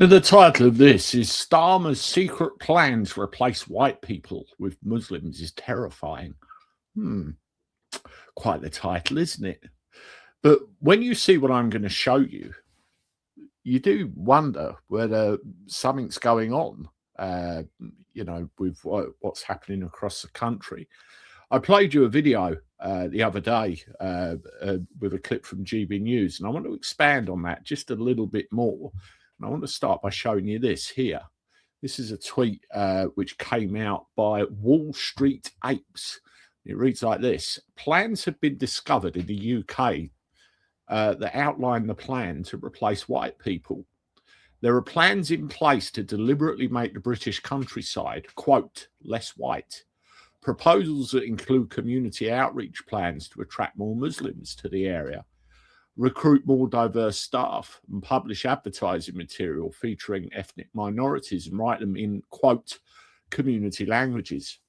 Now, the title of this is Starmer's secret plan to replace white people with Muslims is terrifying. Quite the title, isn't it? But when you see what I'm going to show you, you do wonder whether something's going on, with what's happening across the country. I played you a video the other day with a clip from GB News, and I want to expand on that just a little bit more. And I want to start by showing you this here. This is a tweet which came out by Wall Street Apes. It reads like this: plans have been discovered in the UK that outline the plan to replace white people. There are plans in place to deliberately make the British countryside, quote, less white. Proposals that include community outreach plans to attract more Muslims to the area, recruit more diverse staff, and publish advertising material featuring ethnic minorities and write them in, quote, community languages.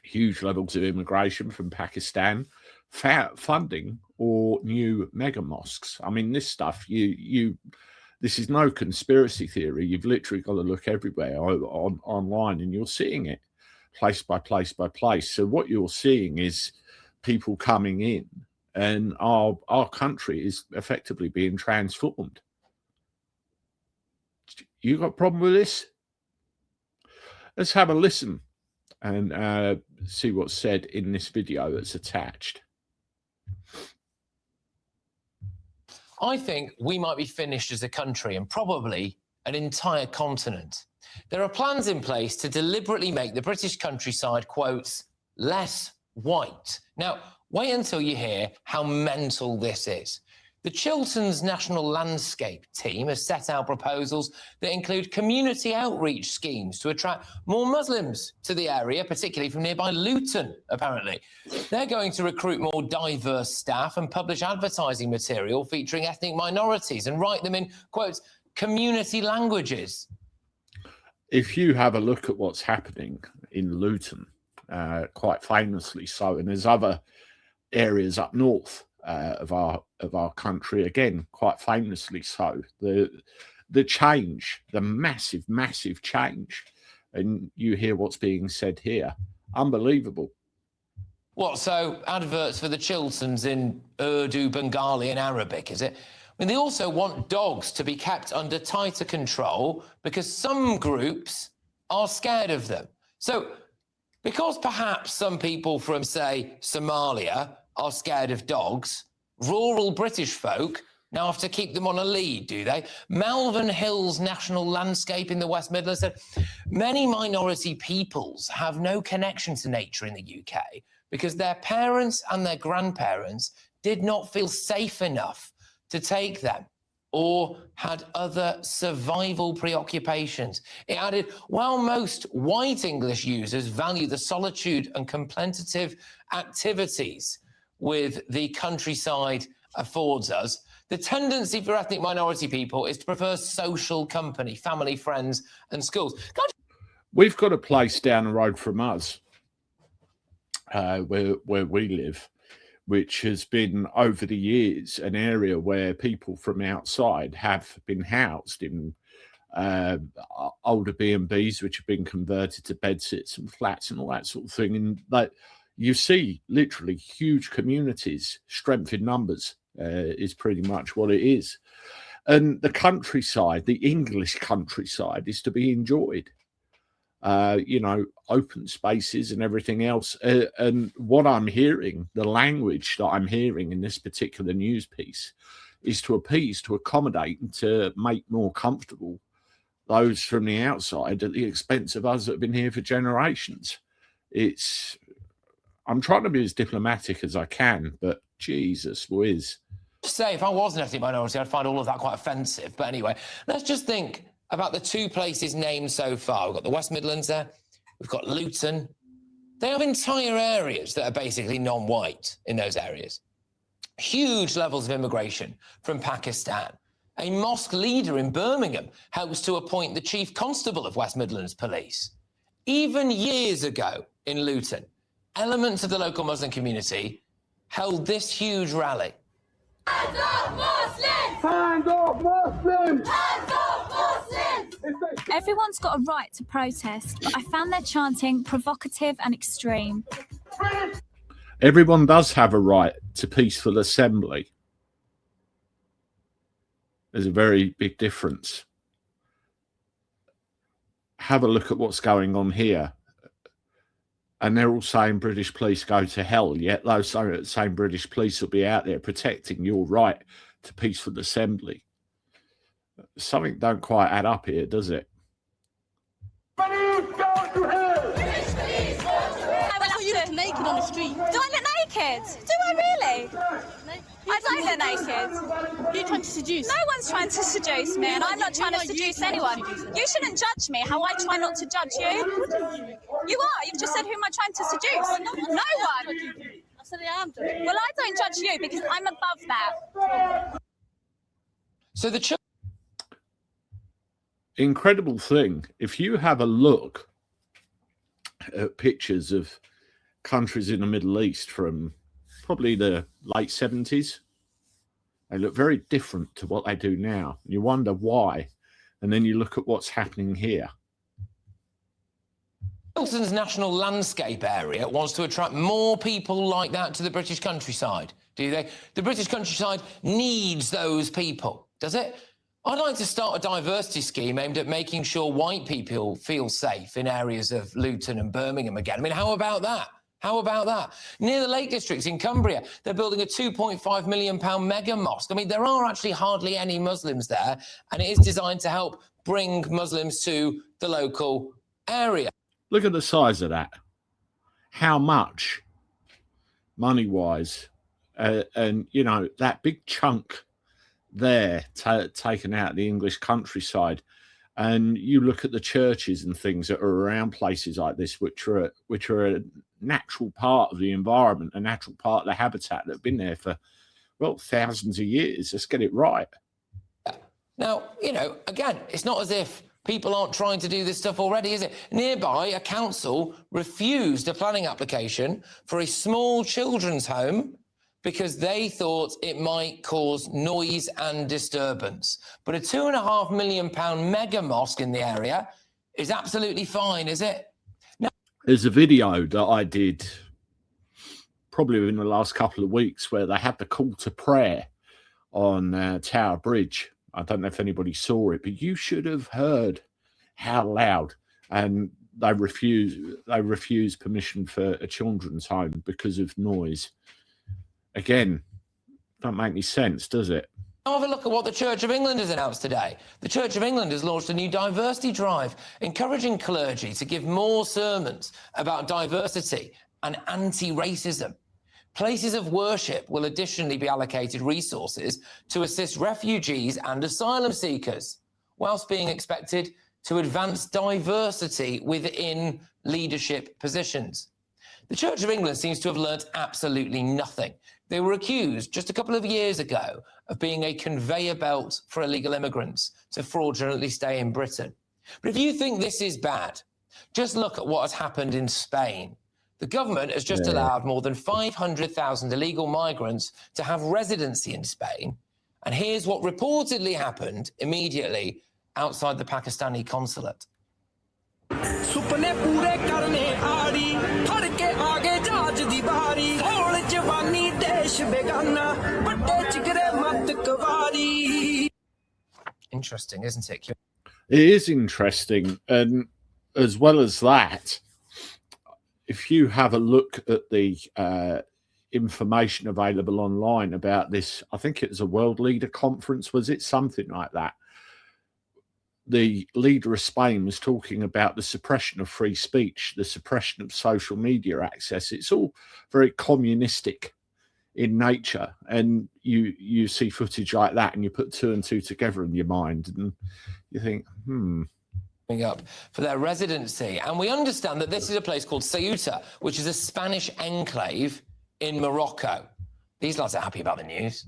Huge levels of immigration from Pakistan, funding or new mega-mosques. I mean, this stuff, this is no conspiracy theory. You've literally got to look everywhere online, and you're seeing it place by place by place. So what you're seeing is people coming in, and our country is effectively being transformed. You got a problem with this? Let's have a listen and see what's said in this video that's attached. I think we might be finished as a country, and probably an entire continent. There are plans in place to deliberately make the British countryside, quotes, less white. Now, wait until you hear how mental this is. The Chilterns National Landscape team has set out proposals that include community outreach schemes to attract more Muslims to the area, particularly from nearby Luton, apparently. They're going to recruit more diverse staff and publish advertising material featuring ethnic minorities and write them in, quote, community languages. If you have a look at what's happening in Luton, quite famously so, and there's other areas up north of our country, again, quite famously so, the change, the massive change, and you hear what's being said here, unbelievable. What, so adverts for the Chilterns in Urdu, Bengali and Arabic, is it? I mean, they also want dogs to be kept under tighter control because some groups are scared of them. So, because perhaps some people from, say, Somalia are scared of dogs, rural British folk now have to keep them on a lead, do they? Malvern Hills National Landscape in the West Midlands said many minority peoples have no connection to nature in the UK because their parents and their grandparents did not feel safe enough to take them or had other survival preoccupations. It added, while most white English users value the solitude and contemplative activities with the countryside affords us, the tendency for ethnic minority people is to prefer social company, family, friends, and schools. We've got a place down the road from us where we live, which has been over the years an area where people from outside have been housed in older B&Bs, which have been converted to bedsits and flats and all that sort of thing. And like, you see literally huge communities, strength in numbers is pretty much what it is. And the countryside, the English countryside, is to be enjoyed. Open spaces and everything else. And what I'm hearing, the language that I'm hearing in this particular news piece is to appease, to accommodate, and to make more comfortable those from the outside at the expense of us that have been here for generations. I'm trying to be as diplomatic as I can, but Jesus whiz. Say, if I was an ethnic minority, I'd find all of that quite offensive. But anyway, let's just think about the two places named so far. We've got the West Midlands there. We've got Luton. They have entire areas that are basically non-white in those areas. Huge levels of immigration from Pakistan. A mosque leader in Birmingham helps to appoint the chief constable of West Midlands Police. Even years ago in Luton, elements of the local Muslim community held this huge rally. Hands up Muslims! Hands up Muslims! Hands up Muslims! Everyone's got a right to protest, but I found their chanting provocative and extreme. Everyone does have a right to peaceful assembly. There's a very big difference. Have a look at what's going on here. And they're all saying British police go to hell, yet those same British police will be out there protecting your right to peaceful assembly. Something don't quite add up here, does it? Police go to hell! You look naked on the street. Do I look naked? Do I really? I don't look naked. Who are you trying to seduce? No one's trying to seduce me, and I'm not trying to seduce anyone. You shouldn't judge me how I try not to judge you. You are. You've just said who am I trying to seduce? No one. I said I am judging. Well, I don't judge you because I'm above that. So the Incredible thing. If you have a look at pictures of countries in the Middle East from probably the late 70s, they look very different to what they do now. You wonder why. And then you look at what's happening here. Chilterns National Landscape area wants to attract more people like that to the British countryside, do they? The British countryside needs those people, does it? I'd like to start a diversity scheme aimed at making sure white people feel safe in areas of Luton and Birmingham again. I mean, how about that? How about that? Near the Lake Districts in Cumbria, they're building a £2.5 million mega-mosque. I mean, there are actually hardly any Muslims there, and it is designed to help bring Muslims to the local area. Look at the size of that. How much, money-wise, and, you know, that big chunk there taken out of the English countryside. And you look at the churches and things that are around places like this, which are a natural part of the environment, a natural part of the habitat that have been there for, well, thousands of years. Let's get it right. Now, you know, again, it's not as if people aren't trying to do this stuff already, is it? Nearby, a council refused a planning application for a small children's home because they thought it might cause noise and disturbance. But a £2.5 million mega mosque in the area is absolutely fine, is it? Now, there's a video that I did probably within the last couple of weeks where they had the call to prayer on Tower Bridge. I don't know if anybody saw it, but you should have heard how loud. And they refused permission for a children's home because of noise. Again, don't make any sense, does it? have a look at what the Church of England has announced today. The Church of England has launched a new diversity drive, encouraging clergy to give more sermons about diversity and anti-racism. Places of worship will additionally be allocated resources to assist refugees and asylum seekers, whilst being expected to advance diversity within leadership positions. The Church of England seems to have learnt absolutely nothing. They were accused just a couple of years ago of being a conveyor belt for illegal immigrants to fraudulently stay in Britain. But if you think this is bad, just look at what has happened in Spain. The government has just allowed more than 500,000 illegal migrants to have residency in Spain. And here's what reportedly happened immediately outside the Pakistani consulate. Interesting, isn't it? It is interesting. And as well as that, if you have a look at the information available online about this, I think it was a World Leader Conference, was it? Something like that. The leader of Spain was talking about the suppression of free speech, the suppression of social media access. It's all very communistic in nature. And you see footage like that and you put two and two together in your mind and you think, up for their residency. And we understand that this is a place called Ceuta, which is a Spanish enclave in Morocco. These lads are happy about the news.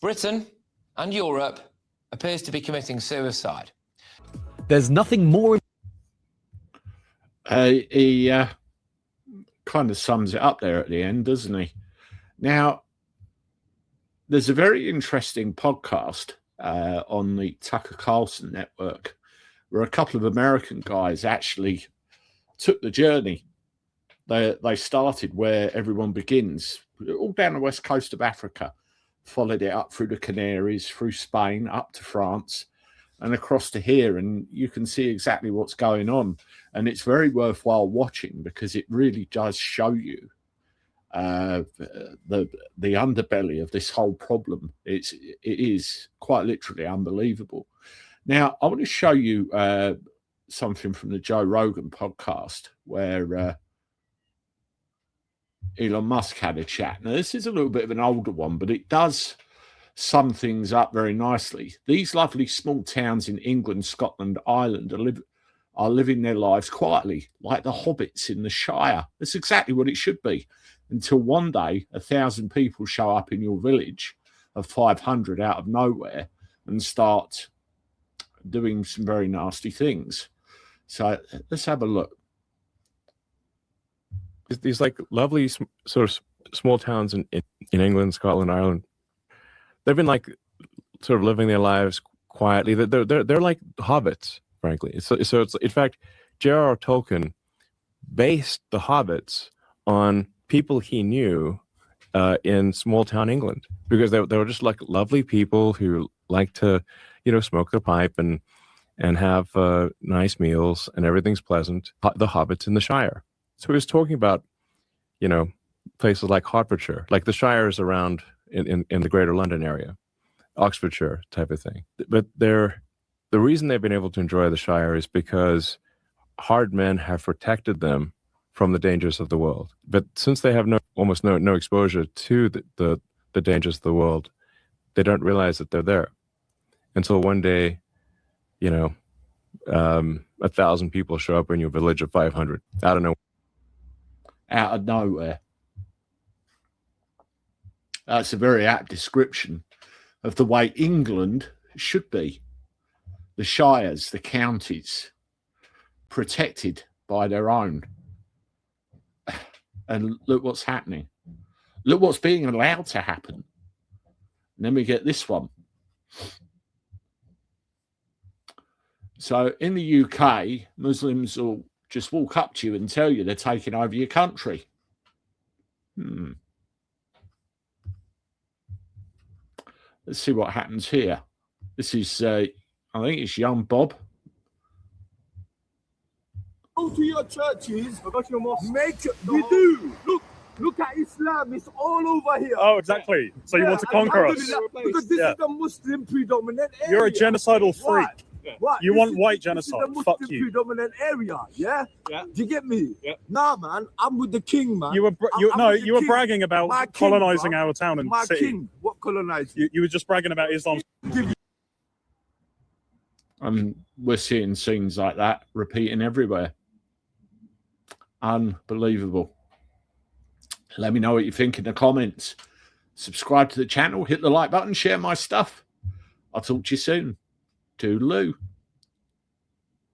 Britain and Europe appears to be committing suicide. There's nothing more. He kind of sums it up there at the end, doesn't he? Now, there's a very interesting podcast on the Tucker Carlson network where a couple of American guys actually took the journey. They started where everyone begins, all down the west coast of Africa, followed it up through the Canaries, through Spain, up to France, and across to here, and you can see exactly what's going on. And it's very worthwhile watching because it really does show you the underbelly of this whole problem. It is quite literally unbelievable. Now, I want to show you something from the Joe Rogan podcast where Elon Musk had a chat. Now, this is a little bit of an older one, but it does sum things up very nicely. These lovely small towns in England, Scotland, Ireland are living their lives quietly, like the hobbits in the Shire. That's exactly what it should be, until one day 1,000 people show up in your village of 500 out of nowhere and start doing some very nasty things. So let's have a look. These like lovely sort of small towns in England, Scotland, Ireland, they've been like sort of living their lives quietly. They're like hobbits, frankly. So it's in fact, J.R.R. Tolkien based the hobbits on people he knew in small town England, because they were just like lovely people who like to, smoke their pipe and have nice meals, and everything's pleasant. The hobbits in the Shire. So he was talking about, places like Hertfordshire, like the shires around in the greater London area, Oxfordshire type of thing. But the reason they've been able to enjoy the Shire is because hard men have protected them from the dangers of the world. But since they have almost no exposure to the dangers of the world, they don't realize that they're there. Until one day, 1,000 people show up in your village of 500. I don't know. Out of nowhere. That's a very apt description of the way England should be. The shires, the counties, protected by their own. And look what's happening. Look what's being allowed to happen. And then we get this one. So in the UK, Muslims will just walk up to you and tell you they're taking over your country. Let's see what happens here. This is, I think it's young Bob. Go to your churches, go to your mosques. You do. Look at Islam. It's all over here. Oh, exactly. So you want to conquer us? Because this is the Muslim predominant area. You're a genocidal freak. What? You want white genocide. Fuck you. Predominant area, yeah? Yeah. Do you get me? Yeah. Nah, man, I'm with the king, man. You were bragging about colonizing our town and my city. King. What colonizing? You were just bragging about Islam. We're seeing scenes like that repeating everywhere. Unbelievable. Let me know what you think in the comments. Subscribe to the channel, hit the like button, share my stuff. I'll talk to you soon. Toodaloo.